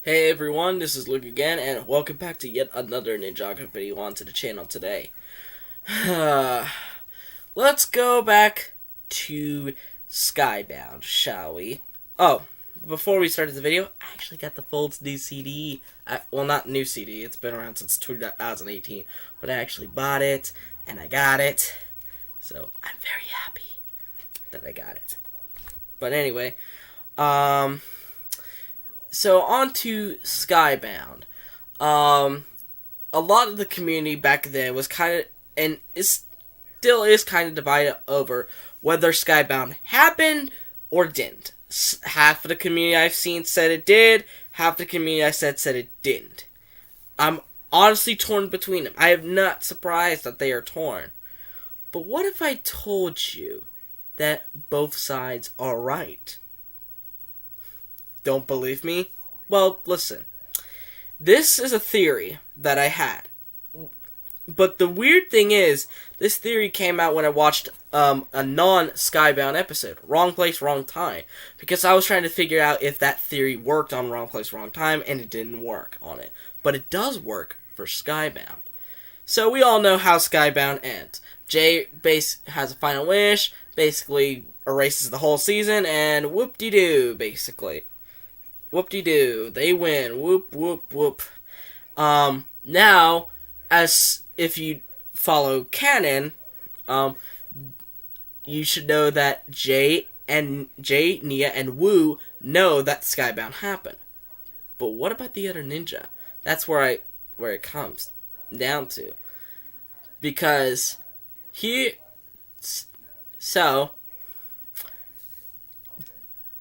Hey everyone, this is Luke again, and welcome back to yet another Ninjago video onto the channel today. Let's go back to Skybound, shall we? Oh, before we started the video, I actually got the full new CD. Well, not new CD, it's been around since 2018, but I actually bought it, and I got it, so I'm very happy that I got it. But anyway, so on to Skybound. A lot of the community back then was kind of, and still is kind of divided over whether Skybound happened or didn't. Half of the community I've seen said it did, half the community I said it didn't. I'm honestly torn between them. I am not surprised that they are torn. But what if I told you that both sides are right? Don't believe me? Well, listen. This is a theory that I had. But the weird thing is, this theory came out when I watched a non-Skybound episode. Wrong Place, Wrong Time. Because I was trying to figure out if that theory worked on Wrong Place, Wrong Time, and it didn't work on it. But it does work for Skybound. So we all know how Skybound ends. Jay has a final wish, basically erases the whole season, and whoop-de-doo, basically. Whoop-de-doo. They win. Whoop, whoop, whoop. Now, as if you follow canon, you should know that Jay, Nia, and Woo know that Skybound happened. But what about the other ninja? That's where it comes down to. Because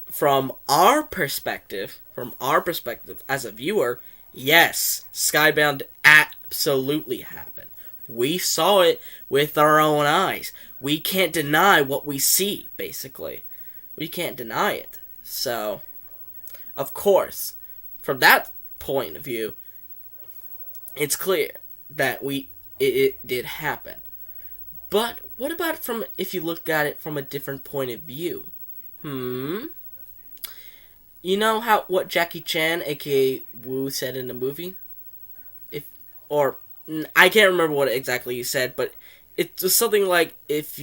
from our perspective as a viewer, yes, Skybound absolutely happened. We saw it with our own eyes. We can't deny what we see, basically. We can't deny it. So, of course, from that point of view, it's clear that it did happen. But what about if you look at it from a different point of view? You know what Jackie Chan, aka Woo, said in the movie? I can't remember what exactly he said, but it was something like if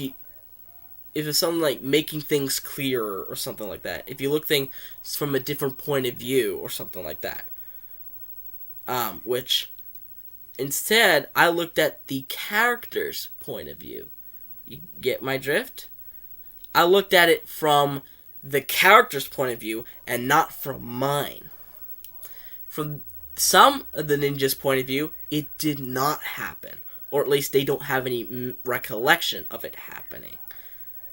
it's something like making things clearer or something like that. If you look things from a different point of view or something like that. Which instead I looked at the character's point of view. You get my drift? I looked at it from the character's point of view and not from mine. From some of the ninjas' point of view, it did not happen. Or at least they don't have any recollection of it happening.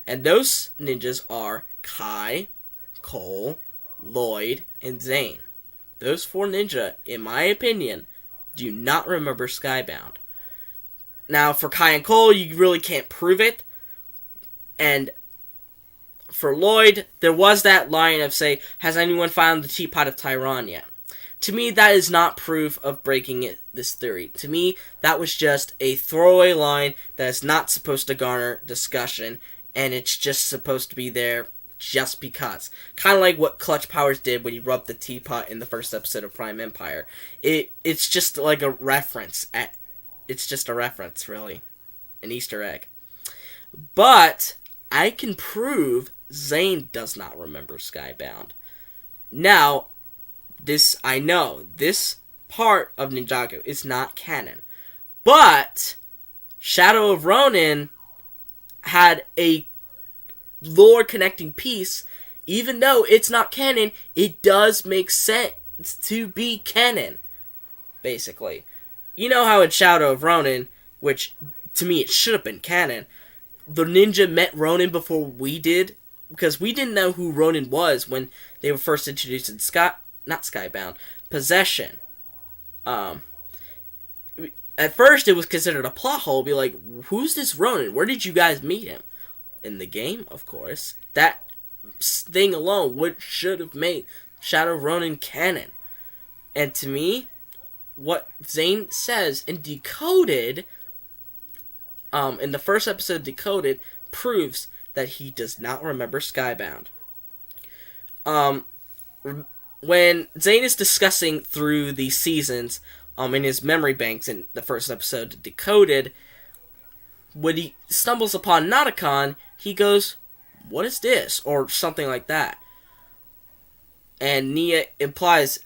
And those ninjas are Kai, Cole, Lloyd, and Zane. Those four ninja, in my opinion, do not remember Skybound. Now, for Kai and Cole, you really can't prove it. And for Lloyd, there was that line of, say, has anyone found the teapot of Tyron yet? To me, that is not proof of breaking this theory. To me, that was just a throwaway line that is not supposed to garner discussion, and it's just supposed to be there just because. Kind of like what Clutch Powers did when he rubbed the teapot in the first episode of Prime Empire. It's just like a reference. It's just a reference, really. An Easter egg. But I can prove Zane does not remember Skybound. Now, I know, this part of Ninjago is not canon. But Shadow of Ronin had a lore connecting piece. Even though it's not canon, it does make sense to be canon, basically. You know how in Shadow of Ronin, which to me it should have been canon, the ninja met Ronin before we did, because we didn't know who Ronin was when they were first introduced in Skybound, Possession. At first it was considered a plot hole, be like, who's this Ronin? Where did you guys meet him? In the game, of course. That thing alone should have made Shadow of Ronin canon. And to me, what Zane says in Decoded, in the first episode of Decoded, proves that he does not remember Skybound. when Zane is discussing through the seasons, in his memory banks in the first episode, Decoded, when he stumbles upon Nauticon, he goes, "What is this?" or something like that. And Nia implies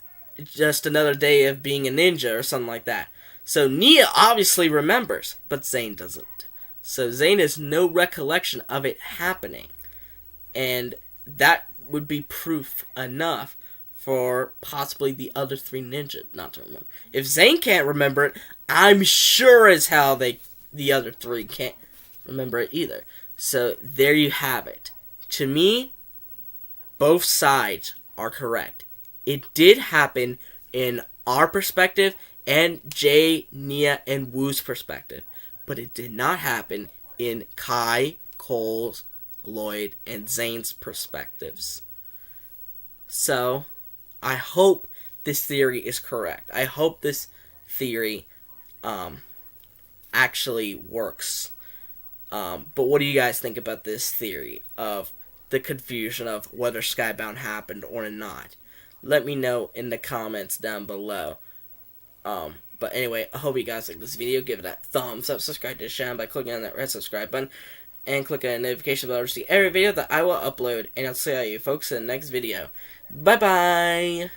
just another day of being a ninja or something like that. So Nia obviously remembers, but Zane doesn't. So Zane has no recollection of it happening. And that would be proof enough for possibly the other three ninjas not to remember. If Zane can't remember it, I'm sure as hell the other three can't remember it either. So there you have it. To me, both sides are correct. It did happen in our perspective and Jay, Nia, and Woo's perspective. But it did not happen in Kai, Cole's, Lloyd, and Zane's perspectives. So, I hope this theory is correct. I hope this theory actually works. But what do you guys think about this theory of the confusion of whether Skybound happened or not? Let me know in the comments down below. But anyway, I hope you guys like this video. Give it a thumbs up. Subscribe to the channel by clicking on that red subscribe button. And click on the notification bell to see every video that I will upload. And I'll see you folks in the next video. Bye-bye!